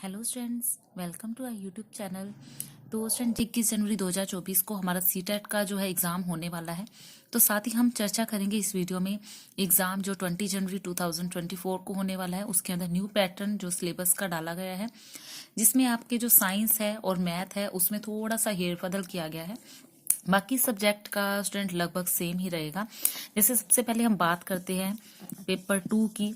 Hello students, welcome to our YouTube channel. तो student 21 जनवरी 2024 को हमारा सीटेट का जो है एग्ज़ाम होने वाला है। तो साथ ही हम चर्चा करेंगे इस वीडियो में एग्ज़ाम जो 20 जनवरी 2024 को होने वाला है, उसके अंदर न्यू पैटर्न जो सिलेबस का डाला गया है, जिसमें आपके जो साइंस है और मैथ है उसमें थोड़ा सा हेरबदल किया गया है। बाकी सब्जेक्ट का स्टूडेंट लगभग सेम ही रहेगा। जैसे सबसे पहले हम बात करते हैं पेपर 2 की,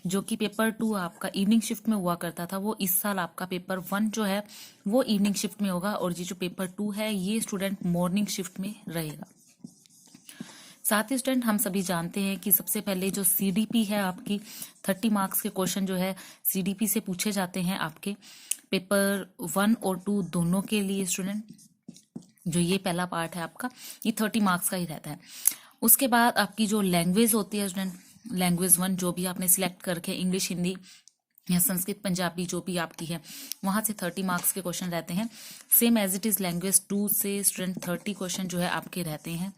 जो कि पेपर 2 आपका इवनिंग शिफ्ट में हुआ करता था, वो इस साल आपका पेपर 1 जो है वो इवनिंग शिफ्ट में होगा, और ये जो पेपर 2 है ये स्टूडेंट मॉर्निंग शिफ्ट में रहेगा। साथ ही स्टूडेंट हम सभी जानते हैं कि सबसे पहले जो सीडीपी है आपकी 30 मार्क्स के क्वेश्चन जो है सीडीपी से पूछे जाते हैं आपके पेपर 1 और 2 दोनों के लिए। स्टूडेंट जो ये पहला पार्ट है आपका, ये 30 मार्क्स का ही रहता है। उसके बाद आपकी जो लैंग्वेज होती है स्टूडेंट, लैंग्वेज 1 जो भी आपने सिलेक्ट करके इंग्लिश, हिंदी या संस्कृत, पंजाबी जो भी आपकी है, वहां से 30 मार्क्स के क्वेश्चन रहते हैं। Same as it is language 2 से स्टूडेंट 30 क्वेश्चन जो है आपके रहते हैं।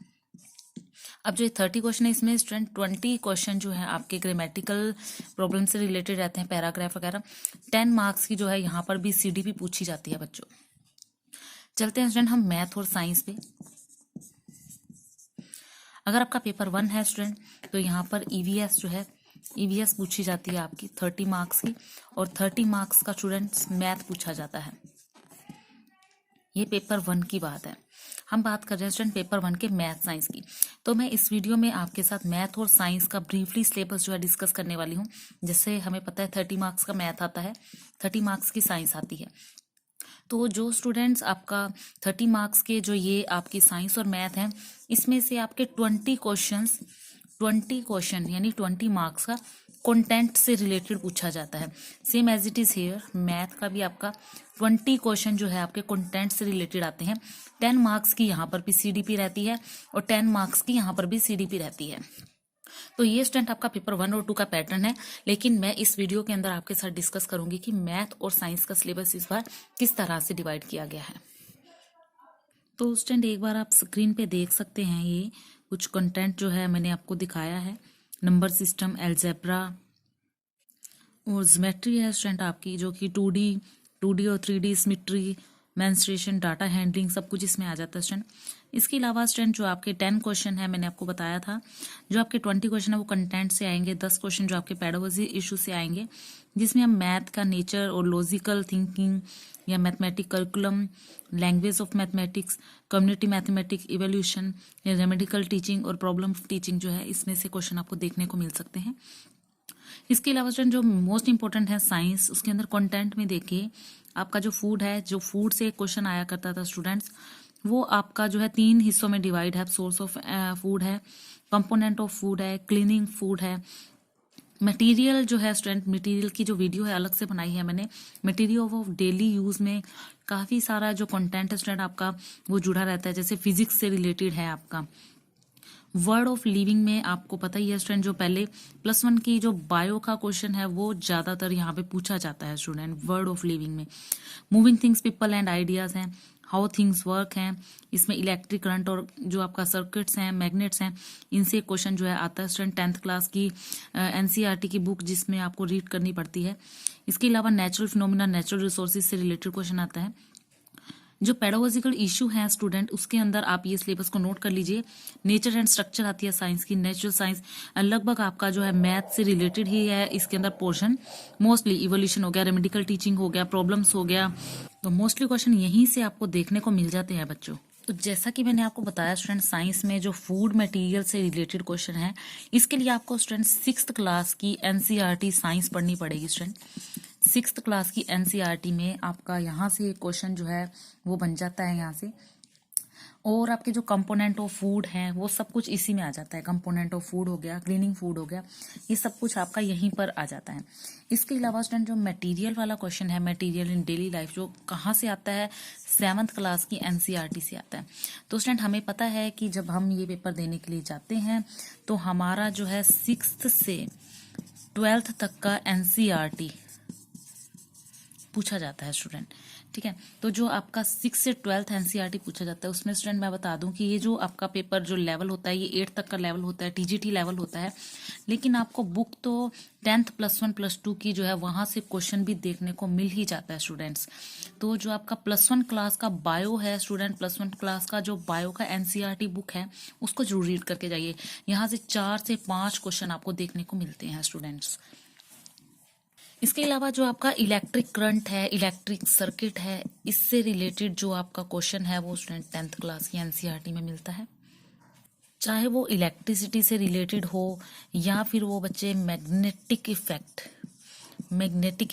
अब जो 30 क्वेश्चन है इसमें स्टूडेंट 20 क्वेश्चन जो है आपके ग्रामेटिकल प्रॉब्लम से रिलेटेड रहते हैं, पैराग्राफ वगैरह। 10 मार्क्स की जो है यहाँ पर भी सीडीपी पूछी जाती है बच्चों। चलते हैं स्टूडेंट हम मैथ और साइंस पे। अगर आपका पेपर 1 है स्टूडेंट, तो यहाँ पर ईवीएस जो है, ईवीएस पूछी जाती है आपकी 30 मार्क्स की, और 30 मार्क्स का स्टूडेंट्स मैथ पूछा जाता है। ये पेपर 1 की बात है। हम बात कर रहे हैं स्टूडेंट पेपर 1 के मैथ साइंस की। तो मैं इस वीडियो में आपके साथ मैथ और साइंस का ब्रीफली सिलेबस जो है डिस्कस करने वाली हूँ। जैसे हमें पता है 30 मार्क्स का मैथ आता है, 30 मार्क्स की साइंस आती है। तो जो स्टूडेंट्स आपका 30 मार्क्स के जो ये आपकी साइंस और मैथ हैं, इसमें से आपके 20 क्वेश्चन यानी 20 मार्क्स का कंटेंट से रिलेटेड पूछा जाता है। Same as it is here, math का भी आपका 20 क्वेश्चन जो है आपके कंटेंट से रिलेटेड आते हैं। 10 मार्क्स की यहाँ पर भी सीडीपी रहती है, और 10 मार्क्स की यहाँ पर भी सीडीपी रहती है। तो ये स्टूडेंट आपका पेपर 1 और 2 का पैटर्न है। लेकिन मैं इस वीडियो के अंदर आपके साथ डिस्कस करूंगी कि मैथ और साइंस का सिलेबस इस बार किस तरह से डिवाइड किया गया है। तो स्टूडेंट एक बार आप स्क्रीन पे देख सकते हैं, ये कुछ कंटेंट जो है मैंने आपको दिखाया है। नंबर सिस्टम, एल्जेब्रा और ज्योमेट्री है स्टूडेंट आपकी, जो कि 2D और 3D symmetry, menstruation, data handling, सब कुछ इसमें आ जाता है स्टूडेंट। इसके अलावा स्टूडेंट जो आपके 10 क्वेश्चन है, मैंने आपको बताया था, जो आपके 20 क्वेश्चन है वो कंटेंट से आएंगे, 10 क्वेश्चन जो आपके पेडागोजी इशू से आएंगे, जिसमें हम मैथ का नेचर और लॉजिकल थिंकिंग या mathematic curriculum, language of mathematics, community mathematics, evolution या रेमेडिकल टीचिंग और प्रॉब्लम टीचिंग जो है, इसमें से क्वेश्चन आपको देखने को मिल सकते हैं। इसके अलावा स्टूडेंट जो मोस्ट इंपॉर्टेंट है साइंस, उसके अंदर कंटेंट में देखिए आपका जो फूड है, जो फूड से क्वेश्चन आया करता था स्टूडेंट्स, वो आपका जो है 3 हिस्सों में डिवाइड है। सोर्स ऑफ फूड है, कंपोनेंट ऑफ फूड है, क्लीनिंग फूड है, मटेरियल जो है स्टूडेंट, मटेरियल की जो वीडियो है अलग से बनाई है मैंने। मटेरियल ऑफ डेली यूज में काफी सारा जो कंटेंट है स्टूडेंट आपका वो जुड़ा रहता है, जैसे फिजिक्स से रिलेटेड है आपका। वर्ड ऑफ लिविंग में आपको पता ही है स्टूडेंट, जो पहले +1 की जो बायो का क्वेश्चन है वो ज्यादातर यहाँ पे पूछा जाता है स्टूडेंट, वर्ड ऑफ लिविंग में। Moving things, people and ideas हैं, हाउ थिंग्स वर्क हैं, इसमें इलेक्ट्रिक करंट और जो आपका सर्किट्स हैं, मैग्नेट्स हैं, इनसे क्वेश्चन जो है आता है स्टूडेंट। 10th क्लास की एनसीईआरटी की बुक जिसमें आपको रीड करनी पड़ती है। इसके अलावा नेचुरल फिनोमिना, नेचुरल रिसोर्सेज से रिलेटेड क्वेश्चन आता है। जो पेडागोजिकल इशू है स्टूडेंट, उसके अंदर आप ये सिलेबस को नोट कर लीजिए। नेचर एंड स्ट्रक्चर आती है साइंस की, नेचुरल साइंस लगभग आपका जो है मैथ से रिलेटेड ही है इसके अंदर पोर्शन। मोस्टली इवोल्यूशन हो गया, रेमेडिकल टीचिंग हो गया, प्रॉब्लम्स हो गया, तो मोस्टली क्वेश्चन यहीं से आपको देखने को मिल जाते हैं बच्चों। तो जैसा कि मैंने आपको बताया स्टूडेंट, साइंस में जो फूड मटेरियल से रिलेटेड क्वेश्चन है, इसके लिए आपको स्टूडेंट 6th क्लास की एनसीईआरटी साइंस पढ़नी पड़ेगी स्टूडेंट। 6th क्लास की एनसीईआरटी में आपका यहाँ से क्वेश्चन जो है वो बन जाता है यहाँ से। और आपके जो कंपोनेंट ऑफ फूड हैं वो सब कुछ इसी में आ जाता है। कंपोनेंट ऑफ फूड हो गया, क्लीनिंग फूड हो गया, ये सब कुछ आपका यहीं पर आ जाता है। इसके अलावा स्टूडेंट जो मटेरियल वाला क्वेश्चन है, मटेरियल इन डेली लाइफ, जो कहाँ से आता है, 7th क्लास की एनसीईआरटी से आता है। तो स्टूडेंट हमें पता है कि जब हम ये पेपर देने के लिए जाते हैं तो हमारा जो है 6th से 12th तक का एनसीईआरटी पूछा जाता है स्टूडेंट। ठीक है, तो जो आपका 6 से 12th एनसीईआरटी पूछा जाता है उसमें स्टूडेंट मैं बता दूं कि ये जो आपका पेपर जो लेवल होता है ये 8 तक का लेवल होता है, टीजीटी लेवल होता है, लेकिन आपको बुक तो 10th +1 +2 की जो है वहां से क्वेश्चन भी देखने को मिल ही जाता है स्टूडेंट्स। तो जो आपका +1 क्लास का बायो है स्टूडेंट, +1 क्लास का जो बायो का एनसीईआरटी बुक है उसको जरूर रीड करके जाइए। यहाँ से 4 से 5 क्वेश्चन आपको देखने को मिलते हैं स्टूडेंट्स। इसके अलावा जो आपका इलेक्ट्रिक करंट है, इलेक्ट्रिक सर्किट है, इससे रिलेटेड जो आपका क्वेश्चन है वो स्टूडेंट 10th क्लास की एनसीईआरटी में मिलता है। चाहे वो इलेक्ट्रिसिटी से रिलेटेड हो या फिर वो बच्चे मैग्नेटिक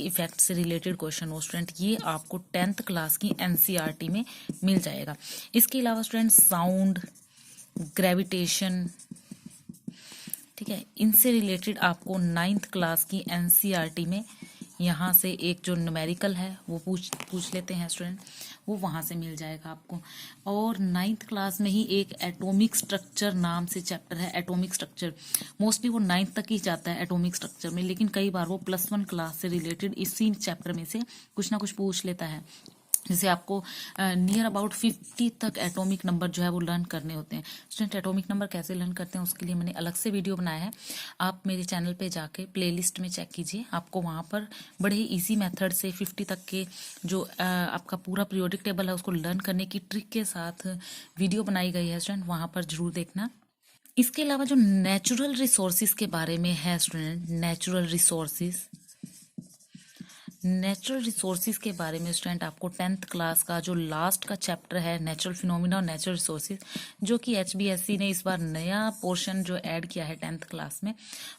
इफेक्ट से रिलेटेड क्वेश्चन हो स्टूडेंट, ये आपको 10th क्लास की एनसीईआरटी में मिल जाएगा। इसके अलावा स्टूडेंट साउंड, ग्रेविटेशन, ठीक है, इनसे रिलेटेड आपको 9th क्लास की एनसीईआरटी में यहाँ से एक जो न्यूमेरिकल है वो पूछ लेते हैं स्टूडेंट, वो वहाँ से मिल जाएगा आपको। और 9th क्लास में ही एक एटॉमिक स्ट्रक्चर नाम से चैप्टर है, एटॉमिक स्ट्रक्चर मोस्टली वो 9th तक ही जाता है एटॉमिक स्ट्रक्चर में, लेकिन कई बार वो +1 क्लास से रिलेटेड इसी चैप्टर में से कुछ ना कुछ पूछ लेता है। जैसे आपको नियर अबाउट 50 तक एटॉमिक नंबर जो है वो लर्न करने होते हैं स्टूडेंट। एटॉमिक नंबर कैसे लर्न करते हैं उसके लिए मैंने अलग से वीडियो बनाया है, आप मेरे चैनल पे जाके प्लेलिस्ट में चेक कीजिए, आपको वहाँ पर बड़े ही इजी मेथड से 50 तक के जो आपका पूरा पीरियोडिक टेबल है उसको लर्न करने की ट्रिक के साथ वीडियो बनाई गई है स्टूडेंट, वहाँ पर जरूर देखना। इसके अलावा जो नेचुरल रिसोर्सिस के बारे में है स्टूडेंट, नेचुरल रिसोर्सिस के बारे में स्टूडेंट आपको 10th क्लास का जो लास्ट का चैप्टर है नेचुरल फिनोमिना और नेचुरल रिसोर्सिस, जो कि HBSC ने इस बार नया पोर्शन जो ऐड किया है 10th क्लास में,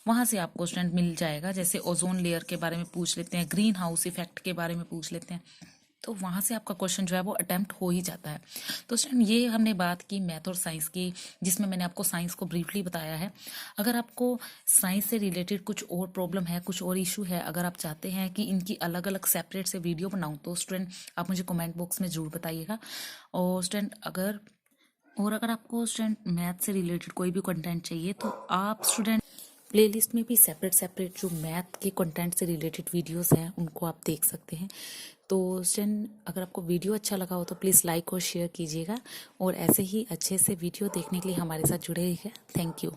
वहां से आपको स्टूडेंट मिल जाएगा। जैसे ओजोन लेयर के बारे में पूछ लेते हैं, ग्रीन हाउस इफेक्ट के बारे में पूछ लेते हैं, तो वहां से आपका क्वेश्चन जो है वो अटेम्प्ट हो ही जाता है। तो स्टूडेंट ये हमने बात की मैथ और साइंस की, जिसमें मैंने आपको साइंस को ब्रीफली बताया है। अगर आपको साइंस से रिलेटेड कुछ और प्रॉब्लम है, कुछ और इशू है, अगर आप चाहते हैं कि इनकी अलग अलग सेपरेट से वीडियो बनाऊं, तो स्टूडेंट आप मुझे कमेंट बॉक्स में जरूर बताइएगा। और स्टूडेंट अगर आपको स्टूडेंट मैथ से रिलेटेड कोई भी कंटेंट चाहिए तो आप स्टूडेंट प्लेलिस्ट में भी सेपरेट जो मैथ के कंटेंट से रिलेटेड वीडियोस हैं उनको आप देख सकते हैं। तो स्टूडेंट अगर आपको वीडियो अच्छा लगा हो तो प्लीज़ लाइक और शेयर कीजिएगा, और ऐसे ही अच्छे से वीडियो देखने के लिए हमारे साथ जुड़े रहिए। Thank you.